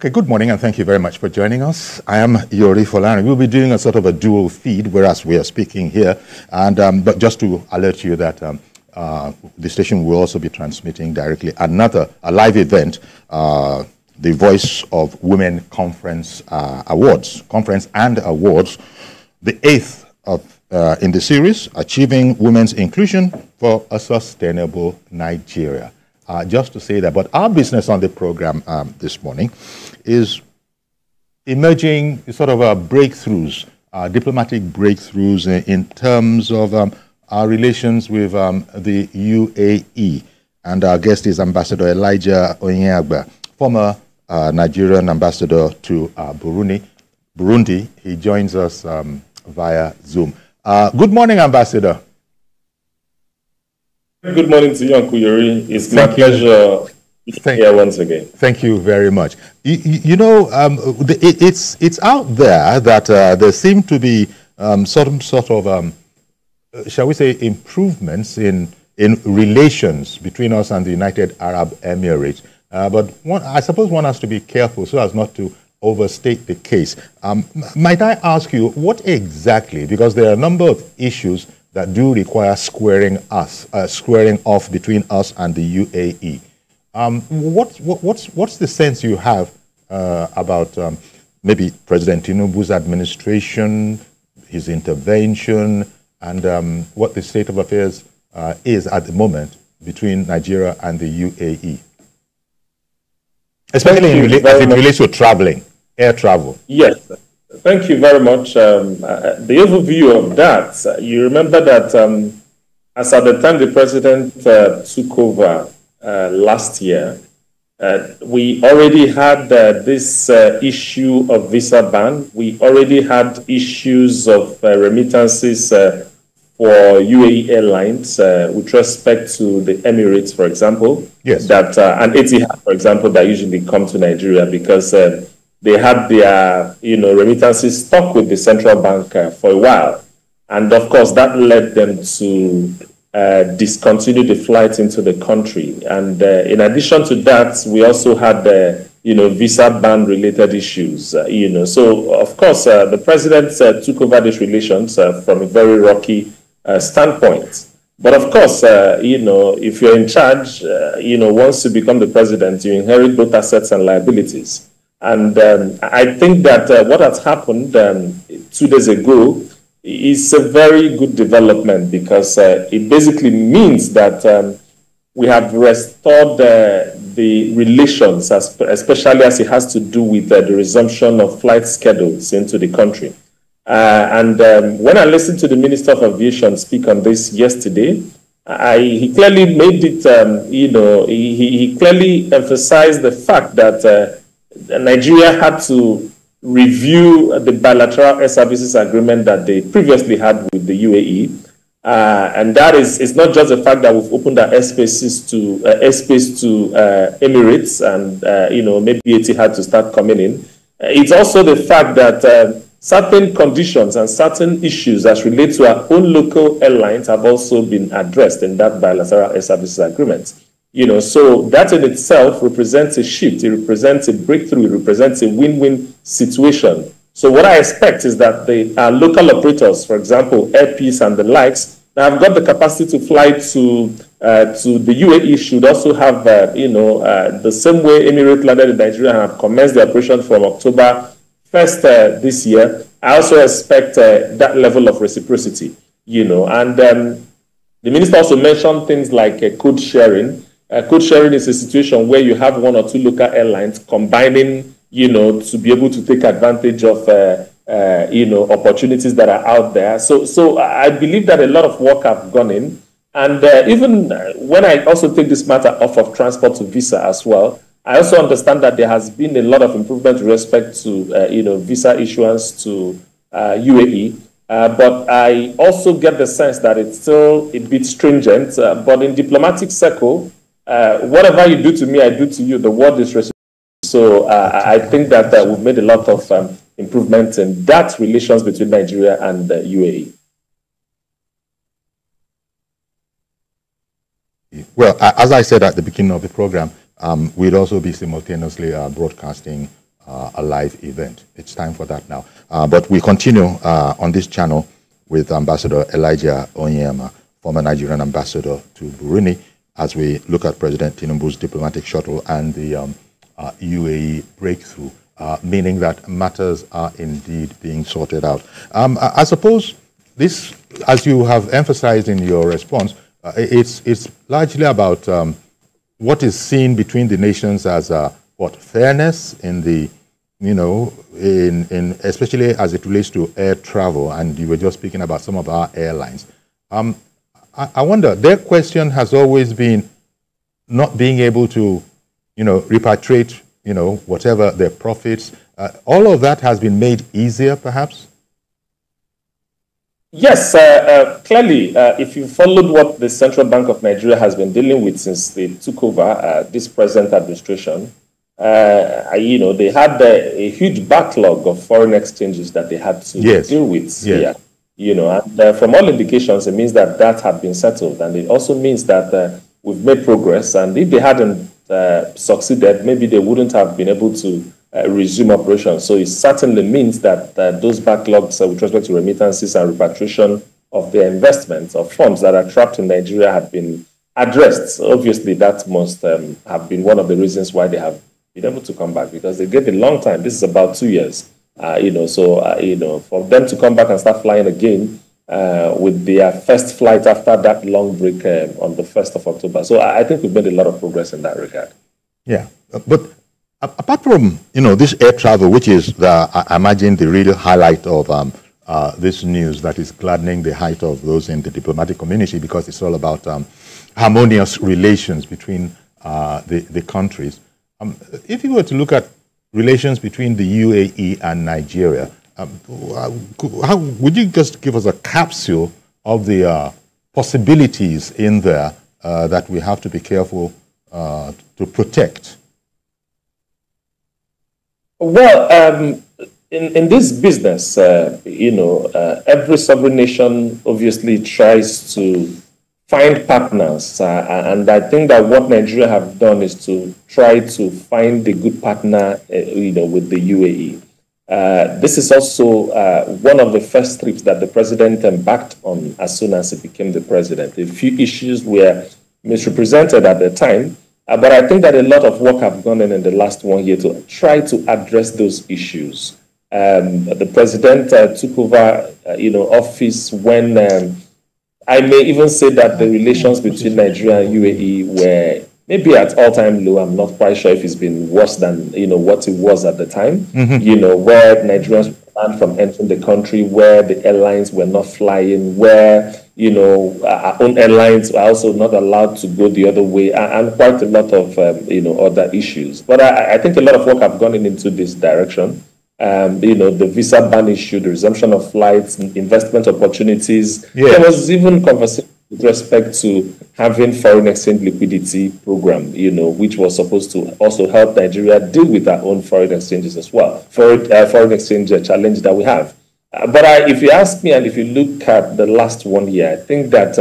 Okay, good morning and thank you very much for joining us. I am Yori Folani. We'll be doing a sort of a dual feed, whereas we are speaking here. And but just to alert you that the station will also be transmitting directly a live event, the Voice of Women Conference and Awards, the 8th in the series, Achieving Women's Inclusion for a Sustainable Nigeria. Just to say that, but our business on the program this morning is emerging sort of breakthroughs, diplomatic breakthroughs in terms of our relations with the UAE. And our guest is Ambassador Elijah Onyeagba, former Nigerian ambassador to Burundi. He joins us via Zoom. Good morning, Ambassador. Good morning to you, Uncle Yuri. It's my pleasure to be here once again. Thank you very much. You know, it's out there that there seem to be sort of shall we say, improvements in relations between us and the United Arab Emirates. But I suppose one has to be careful so as not to overstate the case. Might I ask you, what exactly, because there are a number of issues that do require squaring off between us and the UAE. What's the sense you have about maybe President Tinubu's administration, his intervention, and what the state of affairs is at the moment between Nigeria and the UAE? Especially as it relates to traveling, air travel. Yes. Thank you very much. The overview of that, you remember that as at the time the president took over last year, we already had this issue of visa ban. We already had issues of remittances for UAE Airlines with respect to the Emirates, for example. Yes. That and Etihad, for example, that usually come to Nigeria because they had their, remittances stuck with the central bank for a while. And of course, that led them to discontinue the flights into the country. And in addition to that, we also had, visa ban related issues, So, of course, the president took over these relations from a very rocky standpoint. But of course, if you're in charge, once you become the president, you inherit both assets and liabilities. And I think that what has happened 2 days ago is a very good development because it basically means that we have restored the relations, especially as it has to do with the resumption of flight schedules into the country. And when I listened to the Minister of Aviation speak on this yesterday, he clearly made it, he clearly emphasized the fact that Nigeria had to review the bilateral air services agreement that they previously had with the UAE. And that is, it's not just the fact that we've opened our airspace to Emirates and, maybe Etihad to start coming in. It's also the fact that certain conditions and certain issues as relate to our own local airlines have also been addressed in that bilateral air services agreement. So that in itself represents a shift, it represents a breakthrough, it represents a win-win situation. So what I expect is that the local operators, for example, Air Peace and the likes, that have got the capacity to fly to the UAE should also have, the same way Emirates landed in Nigeria and have commenced the operation from October 1st this year. I also expect that level of reciprocity, and the minister also mentioned things like code sharing. Code sharing is a situation where you have one or two local airlines combining, to be able to take advantage of, opportunities that are out there. So I believe that a lot of work have gone in. And even when I also take this matter off of transport to visa as well, I also understand that there has been a lot of improvement with respect to, visa issuance to UAE. But I also get the sense that it's still a bit stringent. But in diplomatic circle, whatever you do to me, I do to you. The word is reciprocal. So I think that we've made a lot of improvements in that relations between Nigeria and the UAE. Well, as I said at the beginning of the program, we'd also be simultaneously broadcasting a live event. It's time for that now. But we continue on this channel with Ambassador Elijah Onyema, former Nigerian ambassador to Burundi, as we look at President Tinubu's diplomatic shuttle and the UAE breakthrough, meaning that matters are indeed being sorted out. I suppose this, as you have emphasized in your response, it's largely about what is seen between the nations as what fairness in the, you know, in especially as it relates to air travel, and you were just speaking about some of our airlines. I wonder, their question has always been not being able to, you know, repatriate, you know, whatever their profits. All of that has been made easier, perhaps? Yes, clearly, if you followed what the Central Bank of Nigeria has been dealing with since they took over this present administration, you know, they had a huge backlog of foreign exchanges that they had to deal with here. You know, and from all indications, it means that that had been settled, and it also means that we've made progress. And if they hadn't succeeded, maybe they wouldn't have been able to resume operations. So it certainly means that those backlogs with respect to remittances and repatriation of their investments of funds that are trapped in Nigeria have been addressed. So obviously, that must have been one of the reasons why they have been able to come back, because they gave a long time. This is about 2 years. You know, so you know, for them to come back and start flying again with their first flight after that long break on the 1st of October. So I think we've made a lot of progress in that regard. Yeah, but apart from, you know, this air travel, which is, I imagine, the real highlight of this news that is gladdening the height of those in the diplomatic community, because it's all about harmonious relations between the countries. If you were to look at relations between the UAE and Nigeria, how would you just give us a capsule of the possibilities in there that we have to be careful to protect? Well, in this business, you know, every sovereign nation obviously tries to find partners, and I think that what Nigeria have done is to try to find a good partner, you know, with the UAE. This is also one of the first trips that the president embarked on as soon as he became the president. A few issues were misrepresented at the time, but I think that a lot of work have gone in the last 1 year to try to address those issues. The president took over, you know, office when I may even say that the relations between Nigeria and UAE were maybe at all-time low. I'm not quite sure if it's been worse than, you know, what it was at the time. You know, where Nigerians were banned from entering the country, where the airlines were not flying, where, you know, our own airlines were also not allowed to go the other way, and quite a lot of, you know, other issues. But I think a lot of work have gone into this direction. You know, the visa ban issue, the resumption of flights, investment opportunities. There was even conversation with respect to having foreign exchange liquidity program, you know, which was supposed to also help Nigeria deal with our own foreign exchanges as well, foreign exchange challenge that we have. But if you ask me, and if you look at the last 1 year, I think that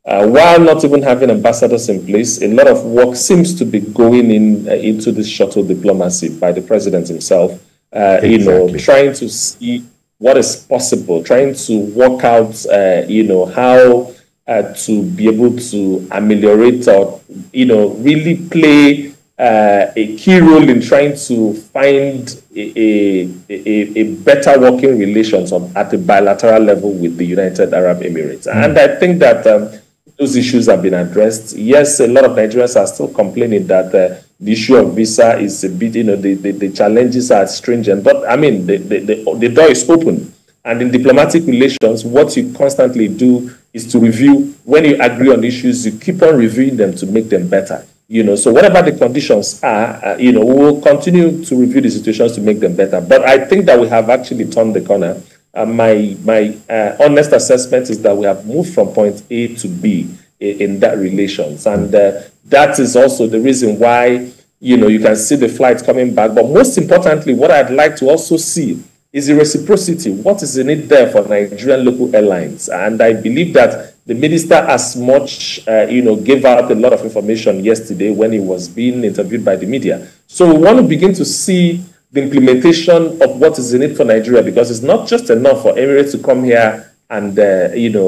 while not even having ambassadors in place, a lot of work seems to be going into this shuttle diplomacy by the president himself. You know, trying to see what is possible, trying to work out, you know, how to be able to ameliorate or, you know, really play a key role in trying to find a better working relations at a bilateral level with the United Arab Emirates. And I think that those issues have been addressed. Yes, a lot of Nigerians are still complaining that the issue of visa is a bit, you know, the challenges are stringent. But I mean, the door is open. And in diplomatic relations, what you constantly do is to review. When you agree on issues, you keep on reviewing them to make them better. You know, so whatever the conditions are, you know, we will continue to review the situations to make them better. But I think that we have actually turned the corner. My honest assessment is that we have moved from point A to B in that relations. And that is also the reason why, you know, you can see the flights coming back. But most importantly, what I'd like to also see is the reciprocity. What is in it there for Nigerian local airlines? And I believe that the minister as much, you know, gave out a lot of information yesterday when he was being interviewed by the media. So we want to begin to see the implementation of what is in it for Nigeria, because it's not just enough for Emirates to come here and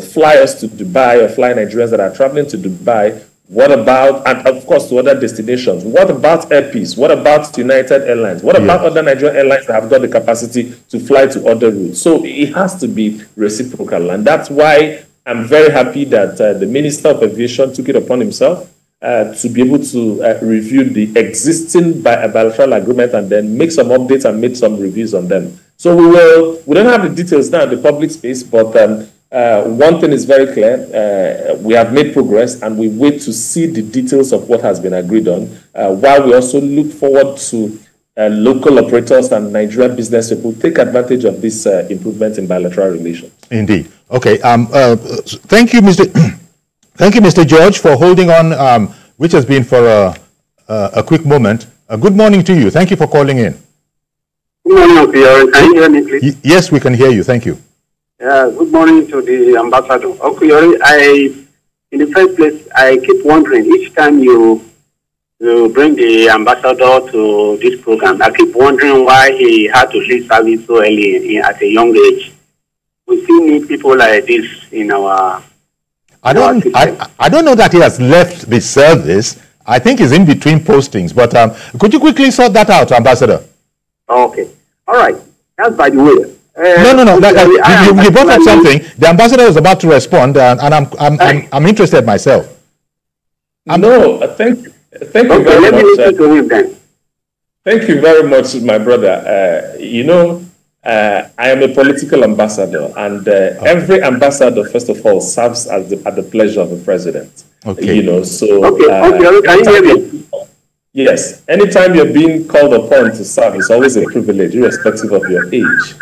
fly us to Dubai or fly Nigerians that are traveling to Dubai. What about, and of course, to other destinations? What about Air Peace? What about United Airlines? What about other Nigerian airlines that have got the capacity to fly to other routes? So it has to be reciprocal, and that's why I'm very happy that the Minister of Aviation took it upon himself to be able to review the existing bilateral agreement and then make some updates and make some reviews on them. So we don't have the details now in the public space, but one thing is very clear. We have made progress, and we wait to see the details of what has been agreed on, while we also look forward to local operators and Nigerian business people take advantage of this improvement in bilateral relations. Indeed. Okay. Thank you, Mr. Thank you, Mr. George, for holding on, which has been for a quick moment. Good morning to you. Thank you for calling in. Good morning, Okuyori. Can you hear me, please? Yes, we can hear you. Thank you. Good morning to the ambassador. Okuyori, in the first place, I keep wondering, each time you bring the ambassador to this program, I keep wondering why he had to leave service so early at a young age. We still need people like this in our... I don't know that he has left the service. I think he's in between postings. But could you quickly sort that out, Ambassador? Okay. All right. That's by the way. No. You brought up something. The ambassador was about to respond, and I'm interested myself. Thank you very let much. Me listen to him then. Thank you very much, my brother. I am a political ambassador, and every ambassador, first of all, serves at the pleasure of the president. Okay. Can you hear me? Yes. Anytime you're being called upon to serve, it's always a privilege, irrespective of your age.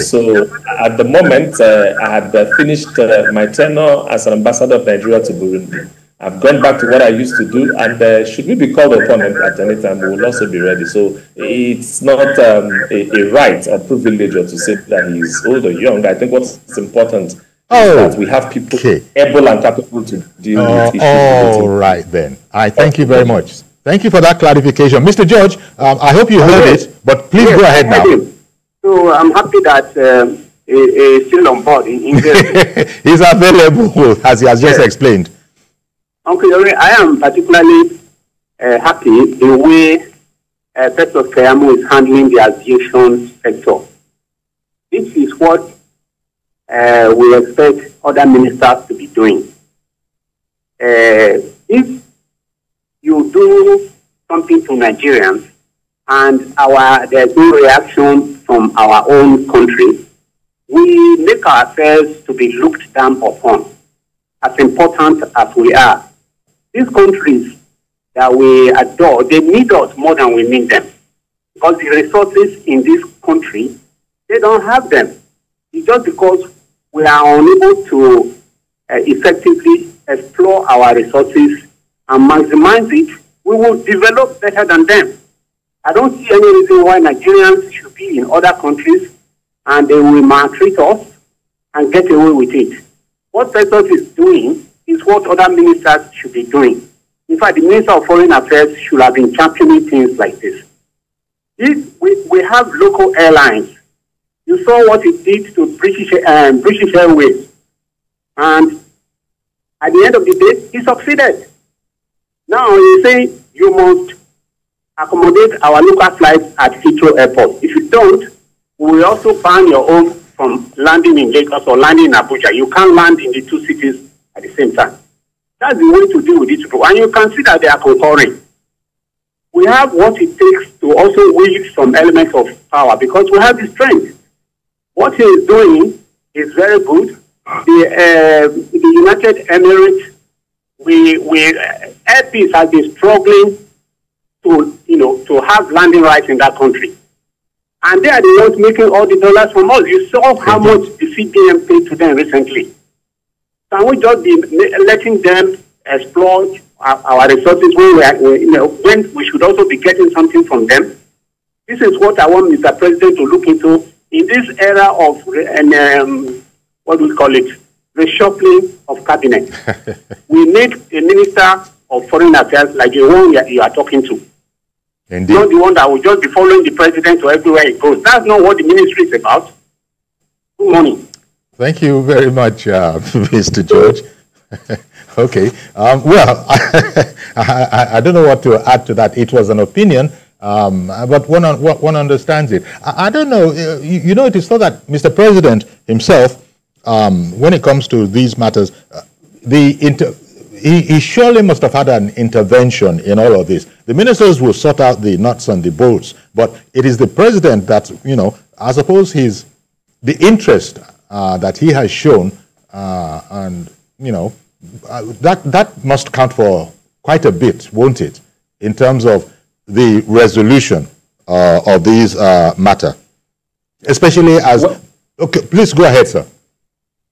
So at the moment, I had finished my tenure as an ambassador of Nigeria to Burundi. I've gone back to what I used to do, and should we be called upon at any time, we will also be ready. So it's not a right or privilege or to say that he's old or young. I think what's important is that we have people able and capable to deal with issues. All right, then. I thank you very much. Thank you for that clarification. Mr. George, I hope you heard it, but please go ahead now. So I'm happy that he's still on board in English. He's available, as he has just explained. Uncle Yori, I am particularly happy the way Festus Keyamo is handling the aviation sector. This is what we expect other ministers to be doing. If you do something to Nigerians and there's no reaction from our own country, we make ourselves to be looked down upon, as important as we are. These countries that we adore, they need us more than we need them. Because the resources in this country, they don't have them. It's just because we are unable to effectively explore our resources and maximize it, we will develop better than them. I don't see any reason why Nigerians should be in other countries and they will maltreat us and get away with it. What Festus is doing is what other ministers should be doing. In fact, the Minister of Foreign Affairs should have been championing things like this. We have local airlines. You saw what it did to British Airways. And at the end of the day, he succeeded. Now you say you must accommodate our local flights at Heathrow Airport. If you don't, we will also ban your own from landing in Lagos or landing in Abuja. You can't land in the two cities at the same time. That's the way to deal with these people. And you can see that they are concurring. We have what it takes to also wield some elements of power because we have the strength. What he is doing is very good. The United Emirates, Air Peace has been struggling to have landing rights in that country. And they are the ones making all the dollars from us. You saw how much the CPM paid to them recently. Can we just be letting them exploit our resources when we should also be getting something from them? This is what I want Mr. President to look into in this era of, what do we call it, reshuffling of cabinet. We need a Minister of Foreign Affairs like the one you are talking to. Indeed. Not the one that will just be following the president to everywhere he goes. That's not what the ministry is about. Good morning. Thank you very much, Mr. George. Okay. Well, I don't know what to add to that. It was an opinion, but one understands it. I don't know. You know, it is so that Mr. President himself, when it comes to these matters, he surely must have had an intervention in all of this. The ministers will sort out the nuts and the bolts, but it is the president that, you know, I suppose the interest that he has shown, and, you know, that must count for quite a bit, won't it, in terms of the resolution of these matter, especially as... Well, okay, please go ahead, sir.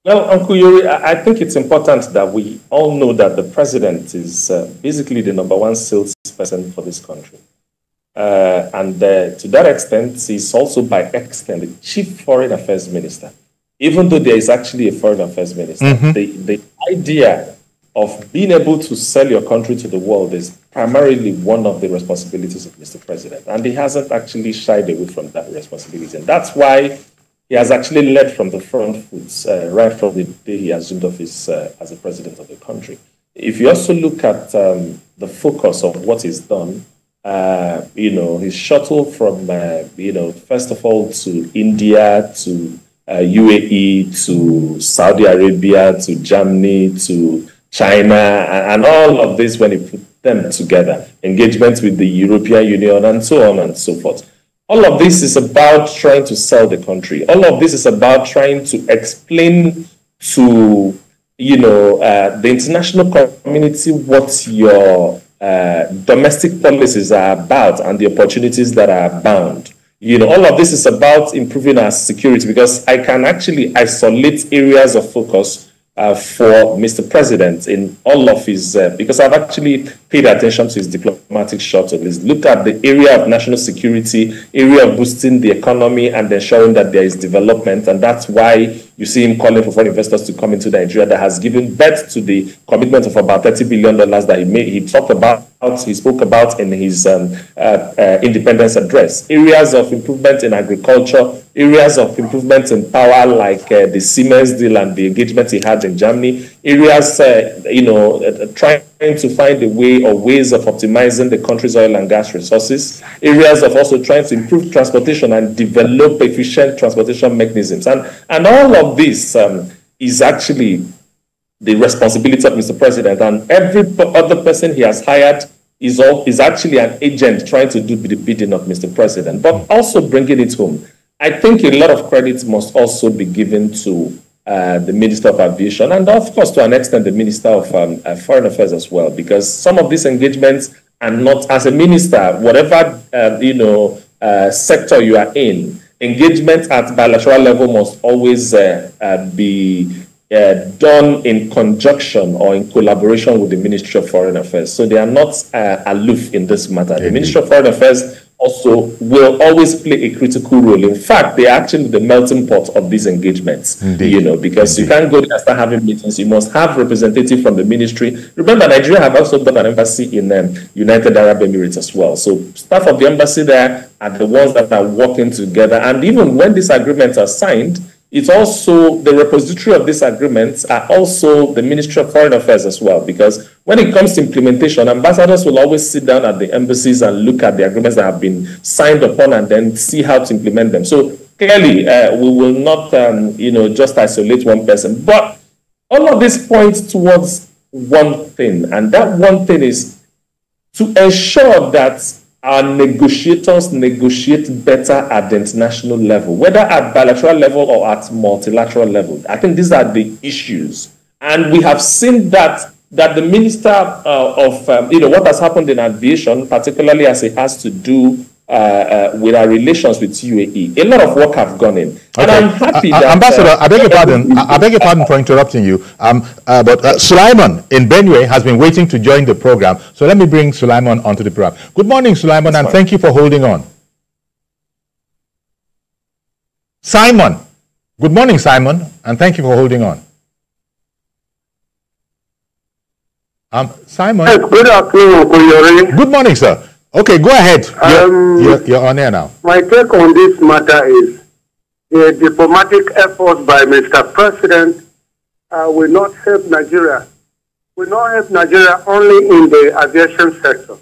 Well, Uncle Yuri, I think it's important that we all know that the president is basically the #1 salesperson for this country. And to that extent, he's also by extent the chief foreign affairs minister. Even though there is actually a foreign affairs minister, the idea of being able to sell your country to the world is primarily one of the responsibilities of Mr. President. And he hasn't actually shied away from that responsibility. And that's why he has actually led from the front foot right from the day he assumed office as the president of the country. If you also look at the focus of what he's done, you know, his shuttle from, you know, first of all to India, to UAE, to Saudi Arabia, to Germany, to China, and all of this when he put them together, engagement with the European Union and so on and so forth. All of this is about trying to sell the country. All of this is about trying to explain to, you know, the international community what your domestic policies are about and the opportunities that are abound. You know, all of this is about improving our security, because I can actually isolate areas of focus for Mr. President in all of his, because I've actually paid attention to his diplomatic shuttle. He's looked at the area of national security, area of boosting the economy and ensuring that there is development. And that's why you see him calling for foreign investors to come into Nigeria. That has given birth to the commitment of about $30 billion that he made. He spoke about in his independence address. Areas of improvement in agriculture, areas of improvement in power, like the Siemens deal and the engagement he had in Germany. Areas, you know, trying to find a way or ways of optimizing the country's oil and gas resources. Areas of also trying to improve transportation and develop efficient transportation mechanisms. And all of this is actually the responsibility of Mr. President, and every other person he has hired is actually an agent trying to do the bidding of Mr. President, but also bringing it home. I think a lot of credit must also be given to the Minister of Aviation, and of course, to an extent, the Minister of Foreign Affairs as well, because some of these engagements are not, as a minister, whatever you know, sector you are in, engagement at bilateral level must always be done in conjunction or in collaboration with the Ministry of Foreign Affairs. So they are not aloof in this matter. The Ministry of Foreign Affairs also will always play a critical role. In fact, they are actually the melting pot of these engagements. Indeed. You know, because you can't go there and start having meetings. You must have representative from the ministry. Remember, Nigeria have also got an embassy in United Arab Emirates as well. So staff of the embassy there are the ones that are working together. And even when these agreements are signed, it's also the repository of these agreements are also the Ministry of Foreign Affairs as well, because when it comes to implementation, ambassadors will always sit down at the embassies and look at the agreements that have been signed upon and then see how to implement them. So clearly, we will not, you know, just isolate one person. But all of this points towards one thing, and that one thing is to ensure that our negotiators negotiate better at the international level, whether at bilateral level or at multilateral level. I think these are the issues. And we have seen that the Minister of, you know, what has happened in aviation, particularly as it has to do with our relations with UAE. A lot of work have gone in. Okay. And I'm happy that... Ambassador, I beg your pardon for interrupting you. But Sulaiman in Benue has been waiting to join the program. So let me bring Sulaiman onto the program. Good morning, Sulaiman, and thank you for holding on. Simon. Good morning, Simon, and thank you for holding on. Simon. Yes, good afternoon, Kuyori. Good morning, sir. Okay, go ahead. You're on air now. My take on this matter is the diplomatic efforts by Mr. President will not help Nigeria. Will not help Nigeria only in the aviation sector,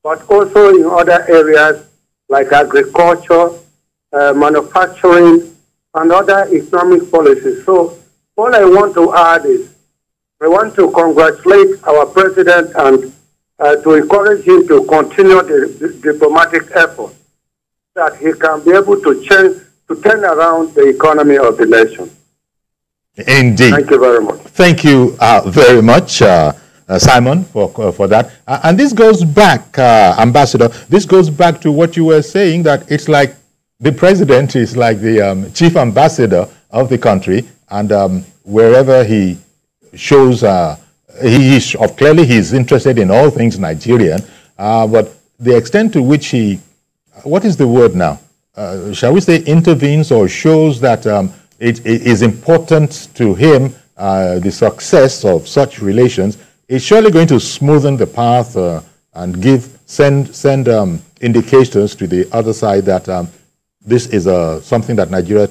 but also in other areas like agriculture, manufacturing, and other economic policies. So all I want to add is I want to congratulate our president and to encourage him to continue the diplomatic effort that he can be able to turn around the economy of the nation. Indeed. Thank you very much. Thank you very much, Simon, for that. And this goes back, Ambassador, this goes back to what you were saying, that it's like the president is like the chief ambassador of the country, and wherever he shows, clearly he's interested in all things Nigerian, but the extent to which he, what is the word now? Shall we say intervenes or shows that it is important to him, the success of such relations, is surely going to smoothen the path and send indications to the other side that this is something that Nigeria